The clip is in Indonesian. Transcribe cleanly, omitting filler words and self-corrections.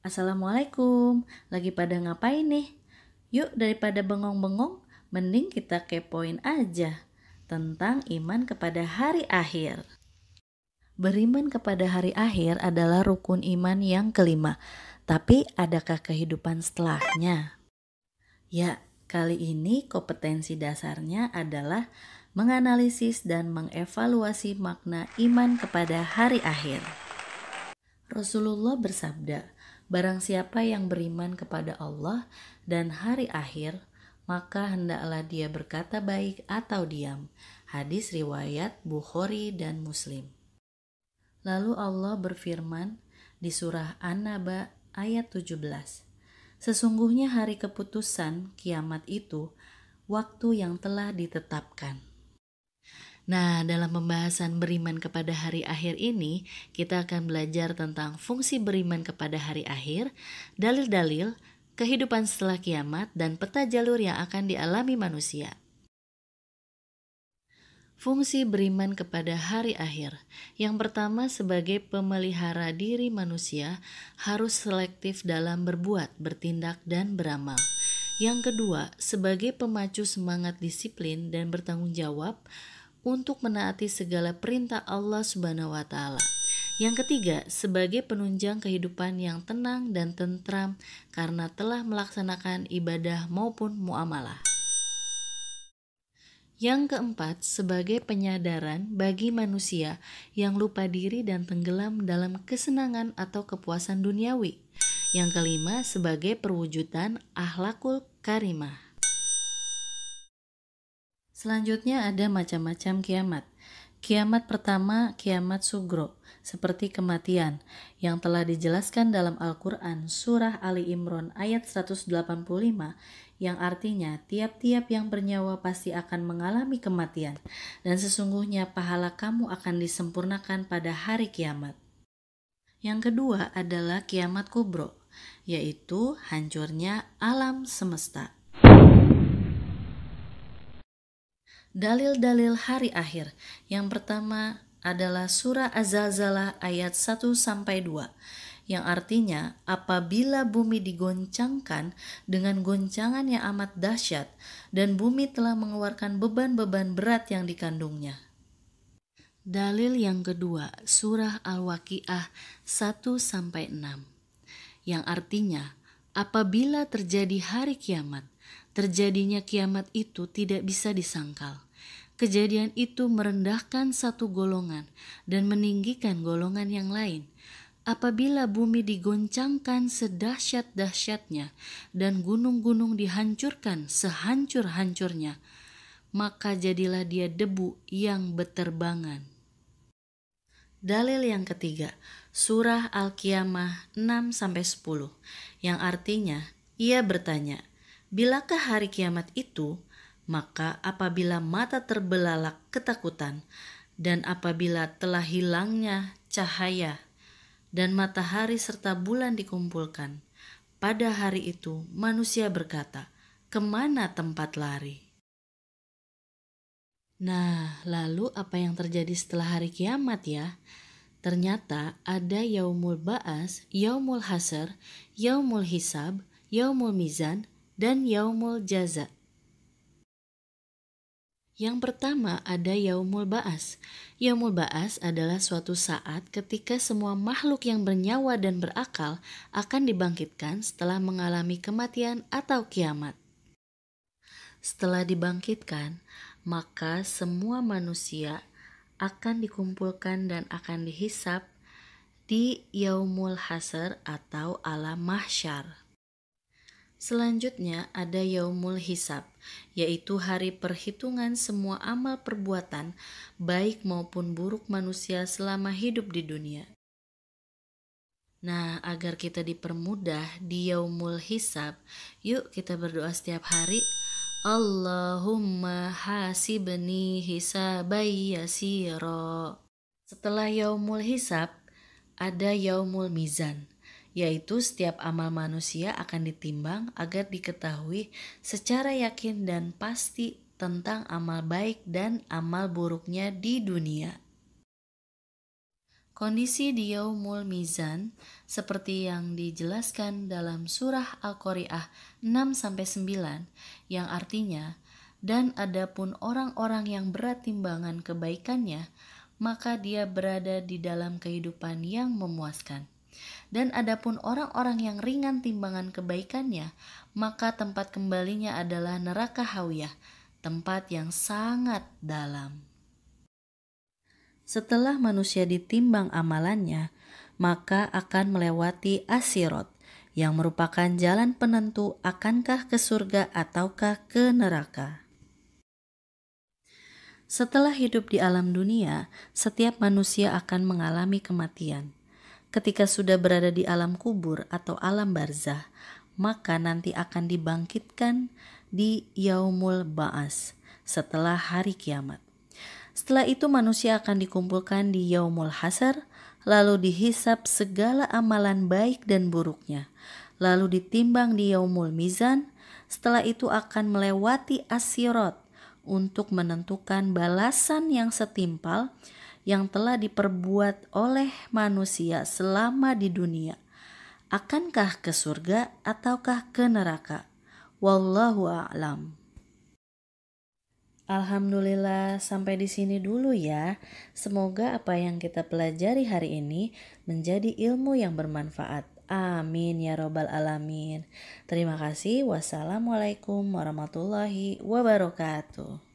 Assalamualaikum, lagi pada ngapain nih? Yuk daripada bengong-bengong, mending kita kepoin aja tentang iman kepada hari akhir. Beriman kepada hari akhir adalah rukun iman yang kelima. Tapi adakah kehidupan setelahnya? Ya, kali ini kompetensi dasarnya adalah menganalisis dan mengevaluasi makna iman kepada hari akhir. Rasulullah bersabda, "Barang siapa yang beriman kepada Allah dan hari akhir, maka hendaklah dia berkata baik atau diam." Hadis riwayat Bukhari dan Muslim. Lalu Allah berfirman di surah An-Naba ayat 17, "Sesungguhnya hari keputusan kiamat itu waktu yang telah ditetapkan." Nah, dalam pembahasan beriman kepada hari akhir ini, kita akan belajar tentang fungsi beriman kepada hari akhir, dalil-dalil, kehidupan setelah kiamat, dan peta jalur yang akan dialami manusia. Fungsi beriman kepada hari akhir. Yang pertama, sebagai pemelihara diri manusia harus selektif dalam berbuat, bertindak, dan beramal. Yang kedua, sebagai pemacu semangat disiplin dan bertanggung jawab untuk menaati segala perintah Allah Subhanahu wa taala. Yang ketiga, sebagai penunjang kehidupan yang tenang dan tentram karena telah melaksanakan ibadah maupun muamalah. Yang keempat, sebagai penyadaran bagi manusia yang lupa diri dan tenggelam dalam kesenangan atau kepuasan duniawi. Yang kelima, sebagai perwujudan akhlakul karimah. Selanjutnya ada macam-macam kiamat. Kiamat pertama, kiamat sugro, seperti kematian, yang telah dijelaskan dalam Al-Quran surah Ali Imran ayat 185, yang artinya tiap-tiap yang bernyawa pasti akan mengalami kematian, dan sesungguhnya pahala kamu akan disempurnakan pada hari kiamat. Yang kedua adalah kiamat kubro, yaitu hancurnya alam semesta. Dalil-dalil hari akhir. Yang pertama adalah surah Az-Zalzalah ayat 1-2, yang artinya apabila bumi digoncangkan dengan goncangan yang amat dahsyat dan bumi telah mengeluarkan beban-beban berat yang dikandungnya. Dalil yang kedua, surah Al-Waqiah 1-6, yang artinya apabila terjadi hari kiamat, terjadinya kiamat itu tidak bisa disangkal. Kejadian itu merendahkan satu golongan dan meninggikan golongan yang lain. Apabila bumi digoncangkan sedahsyat-dahsyatnya dan gunung-gunung dihancurkan sehancur-hancurnya, maka jadilah dia debu yang beterbangan. Dalil yang ketiga, surah Al-Qiyamah 6-10, yang artinya ia bertanya, "Bilakah hari kiamat itu?" Maka apabila mata terbelalak ketakutan, dan apabila telah hilangnya cahaya, dan matahari serta bulan dikumpulkan, pada hari itu manusia berkata, "Kemana tempat lari?" Nah, lalu apa yang terjadi setelah hari kiamat ya? Ternyata ada yaumul ba'as, yaumul hasr, yaumul hisab, yaumul mizan, dan yaumul jaza. Yang pertama ada Yaumul Ba'as. Yaumul Ba'as adalah suatu saat ketika semua makhluk yang bernyawa dan berakal akan dibangkitkan setelah mengalami kematian atau kiamat. Setelah dibangkitkan, maka semua manusia akan dikumpulkan dan akan dihisab di Yaumul Hasr atau alam mahsyar. Selanjutnya ada Yaumul Hisab, yaitu hari perhitungan semua amal perbuatan baik maupun buruk manusia selama hidup di dunia. Nah, agar kita dipermudah di Yaumul Hisab, yuk kita berdoa setiap hari. Allahumma hasibni hisabai yasira. Setelah Yaumul Hisab, ada Yaumul Mizan, yaitu setiap amal manusia akan ditimbang agar diketahui secara yakin dan pasti tentang amal baik dan amal buruknya di dunia. Kondisi di Yaumul Mizan seperti yang dijelaskan dalam surah Al-Qari'ah 6-9 yang artinya, dan adapun orang-orang yang berat timbangan kebaikannya, maka dia berada di dalam kehidupan yang memuaskan. Dan adapun orang-orang yang ringan timbangan kebaikannya, maka tempat kembalinya adalah neraka hawiyah, tempat yang sangat dalam. Setelah manusia ditimbang amalannya, maka akan melewati as-sirat, yang merupakan jalan penentu akankah ke surga ataukah ke neraka. Setelah hidup di alam dunia, setiap manusia akan mengalami kematian. Ketika sudah berada di alam kubur atau alam barzah, maka nanti akan dibangkitkan di Yaumul Ba'as setelah hari kiamat. Setelah itu manusia akan dikumpulkan di Yaumul Hasyr, lalu dihisab segala amalan baik dan buruknya, lalu ditimbang di Yaumul Mizan. Setelah itu akan melewati as-sirat untuk menentukan balasan yang setimpal yang telah diperbuat oleh manusia selama di dunia. Akankah ke surga ataukah ke neraka? Wallahu a'lam. Alhamdulillah, sampai di sini dulu ya. Semoga apa yang kita pelajari hari ini menjadi ilmu yang bermanfaat. Amin ya robbal alamin. Terima kasih. Wassalamualaikum warahmatullahi wabarakatuh.